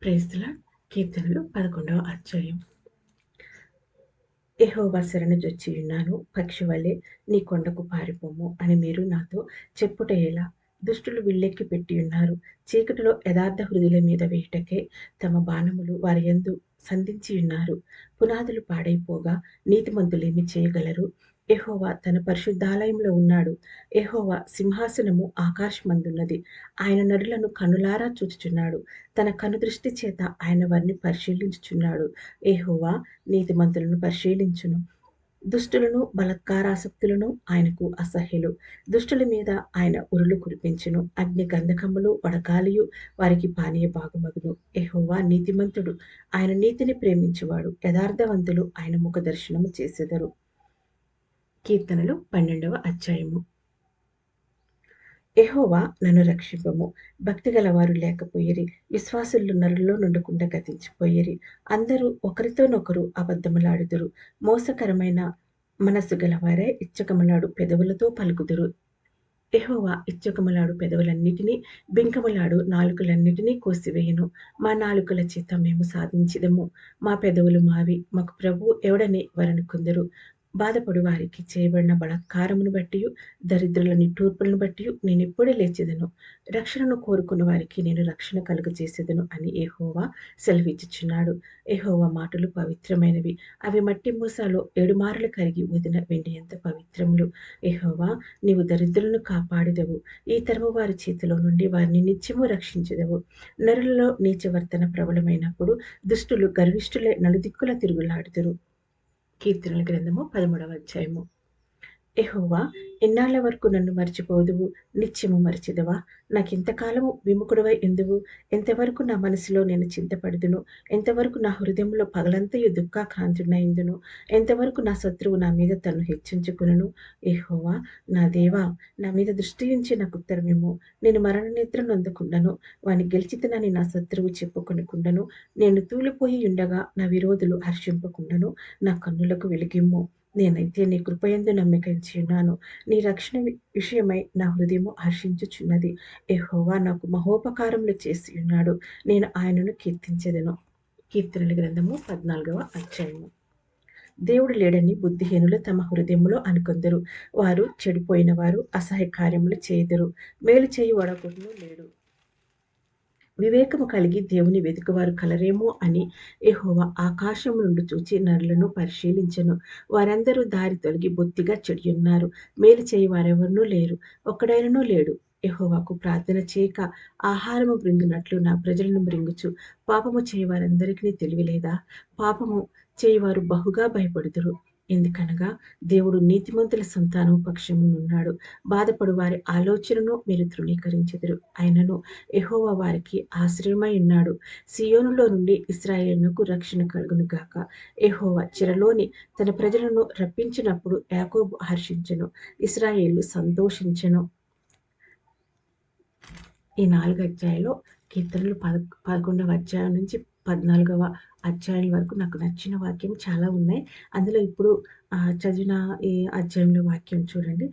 Praise the lord. కీర్తనలు 11వ అధ్యాయం. యెహోవా శరణుజొచ్చియున్నాను, పక్షివలె నీ కొండకు పారిపోము అని మీరు నాతో చెప్పుట ఎలా? దుష్టులు విల్లెక్కి పెట్టియున్నారు. చీకటిలో యథార్థ హృదయుల మీద వేయుటకై తమ బాణములు వారి యందు సంధించియున్నారు. పునాదులు పాడైపోగా నీతిమంతులేమి చేయగలరు? యెహోవా తన పరిశుద్ధాలయంలో ఉన్నాడు. యెహోవా సింహాసనము ఆకాశమందున్నది. ఆయన నరులను కన్నులారా చూచుచున్నాడు. తన కనుదృష్టి చేత ఆయన వారిని పరిశీలించుచున్నాడు. యెహోవా నీతిమంతులను పరిశీలించును. దుష్టులను బలాత్కారాసక్తులను ఆయనకు అసహ్యులు. దుష్టుల మీద ఆయన ఉరులు కురిపించును. అగ్ని గంధకములు వడగాలియు వారికి పానీయ భాగమగును. యెహోవా నీతిమంతుడు, ఆయన నీతిని ప్రేమించువాడు. యథార్థవంతులు ఆయన ముఖ దర్శనము చేసెదరు. కీర్తనలు 12వ అధ్యాయము. యెహోవా నన్ను రక్షింపుము. భక్తిగల వారు లేకపోయిరి. విశ్వాసులు నరుల్లో నుండకుండా గతించిపోయిరి. అందరూ ఒకరితోనొకరు అబద్ధములాడుదురు. మోసకరమైన మనస్సు గలవారే ఇచ్చకములాడు పెదవులతో పలుకుదురు. యెహోవా ఇచ్చకములాడు పెదవులన్నిటినీ, బింకములాడు నాలుకలన్నిటినీ కోసివేయును. మా నాలుకల చేత మేము సాధించెదము. మా పెదవులు మావి, మాకు ప్రభువు ఎవడని వారనుకొందురు. బాధపడు వారికి చేయబడిన బలాత్కారమును బట్టియు, దరిద్రుల నిట్టూర్పులను బట్టియు నేనెప్పుడూ లేచెదను. రక్షణను కోరుకున్న వారికి నేను రక్షణ కలుగజేసెదను అని యెహోవా సెలవిచ్చుచున్నాడు. యెహోవా మాటలు పవిత్రమైనవి. అవి మట్టి మూసాలో 7 మారులు కరిగి ఊదిన వెండి ఎంత పవిత్రములు. యెహోవా, నీవు దరిద్రులను కాపాడెదవు. ఈ తరము వారి చేతిలో నుండి వారిని నిత్యము రక్షించెదవు. నరులలో నీచవర్తన ప్రబలమైనప్పుడు దుష్టులు గర్విష్ఠులై నలుదిక్కుల తిరుగులాడుదురు. కీర్తనల గ్రంథము 13వ అధ్యాయము. యెహోవా, ఎన్నాళ్ళ వరకు నన్ను మర్చిపోదువు? నిత్యము మరచెదవా? నాకింతకాలము విముఖుడవై ఎందువు? ఎంతవరకు నా మనసులో నేను చింతపడుదును? ఎంతవరకు నా హృదయంలో పగలంతయు దుఃఖాక్రాంతుడనైందును? ఎంతవరకు నా శత్రువు నా మీద తన్ను హెచ్చించుకొనును? యెహోవా, నా దేవా, నా మీద దృష్టియుంచి నాకుత్తరమిమ్ము. నేను మరణనిద్ర నొందకుండను. వాని గెలిచితినని నా శత్రువు చెప్పుకొనకుండను. నేను తూలిపోయి యుండగా నా విరోధులు హర్షింపకుండను. నా కన్నులకు వెలుగిమ్ము. నేనైతే నీ కృపయందు నమ్మికయుంచియున్నాను. నీ రక్షణ విషయమై నా హృదయము హర్షించుచున్నది. యెహోవా నాకు మహోపకారములు చేసియున్నాడు. నేను ఆయనను కీర్తించెదను. కీర్తనల గ్రంథము 14వ అధ్యాయము. దేవుడు లేడని బుద్ధిహీనులు తమ హృదయములో అనుకొందురు. వారు చెడిపోయిన వారు అసహ్య కార్యములు చేయుదురు. మేలు చేయు వాడొకడును లేడు. వివేకము కలిగి దేవుని వెతుకువారు కలరేమో అని యెహోవా ఆకాశము నుండి చూచి నరులను పరిశీలించెను. వారందరూ దారి తొలగి బొత్తిగా చెడియున్నారు. మేలు చేయి వారెవరునూ లేరు, ఒక్కడైనను లేడు. యెహోవాకు ప్రార్థన చేయక ఆహారము మృంగినట్లు నా ప్రజలను మృంగుచు. పాపము చేయవారందరికీ తెలివి లేదా? పాపము చేయువారు బహుగా భయపడుదురు. ఎందుకనగా దేవుడు నీతిమంతుల సంతానము పక్షమునున్నాడు. బాధపడు వారి ఆలోచనను మీరు తృణీకరించెదరు. అయినను యెహోవా వారికి ఆశ్రయమై ఉన్నాడు. సీయోనులో నుండి ఇశ్రాయేలునకు రక్షణ కలుగును గాక. యెహోవా చెరలోని తన ప్రజలను రప్పించినప్పుడు యాకోబు హర్షించెను, ఇశ్రాయేలు సంతోషించెను. ఈ 4 అధ్యాయాల్లో కీర్తనలు 11వ అధ్యాయం నుంచి 14వ అధ్యాయం వరకు నాకు నచ్చిన వాక్యం చాలా ఉన్నాయి. అందులో ఇప్పుడు చదివిన ఈ అధ్యాయంలో వాక్యం చూడండి.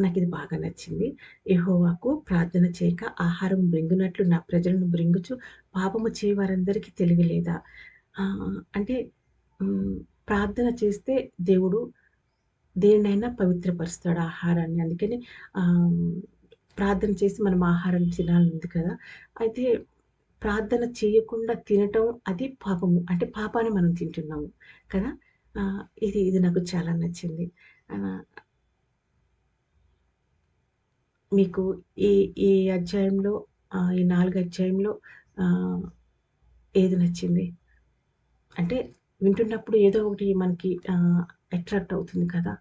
నాకిది బాగా నచ్చింది. యెహోవాకు ప్రార్థన చేయక ఆహారం మృంగునట్లు నా ప్రజలను మృంగుచు పాపము చేయు వారందరికీ తెలివి లేదా? అంటే హ్మ్, ప్రార్థన చేస్తే దేవుడు దేన్నైనా పవిత్రపరుస్తాడు ఆహారాన్ని. అందుకని ఆహ్, ప్రార్థన చేసి మనం ఆహారం తినాలంది కదా! అయితే ప్రార్థన చేయకుండా తినటం అది పాపము. అంటే పాపాన్ని మనం తింటున్నాము కదా! ఇది నాకు చాలా నచ్చింది. ఆహ్, మీకు ఈ ఈ అధ్యాయంలో ఈ 4 అధ్యాయంలో ఆహ్, ఏది నచ్చింది? అంటే వింటున్నప్పుడు ఏదో ఒకటి మనకి అట్రాక్ట్ అవుతుంది కదా!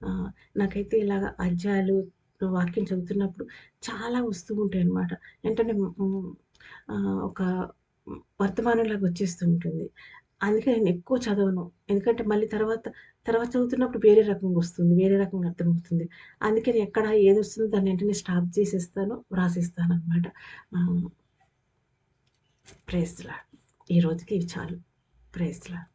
ఆహ్, నాకైతే ఇలాగ అధ్యాయాలు వాక్యం చదువుతున్నప్పుడు చాలా వస్తూ ఉంటాయన్నమాట. ఏంటంటే ఒక వర్తమానంలాగా వచ్చేస్తూ ఉంటుంది. అందుకే నేను ఎక్కువ చదవను. ఎందుకంటే మళ్ళీ తర్వాత చదువుతున్నప్పుడు వేరే రకంగా వస్తుంది. వేరే రకంగా అర్థమవుతుంది. అందుకని ఎక్కడ ఏదొస్తుందో దాన్ని వెంటనే స్టాప్ చేసేస్తాను, వ్రాసేస్తాననమాట. ఆహ్, ప్రైజ్ ది లార్డ్. ఈ రోజుకి ఇవి చాలు. Praise the lord.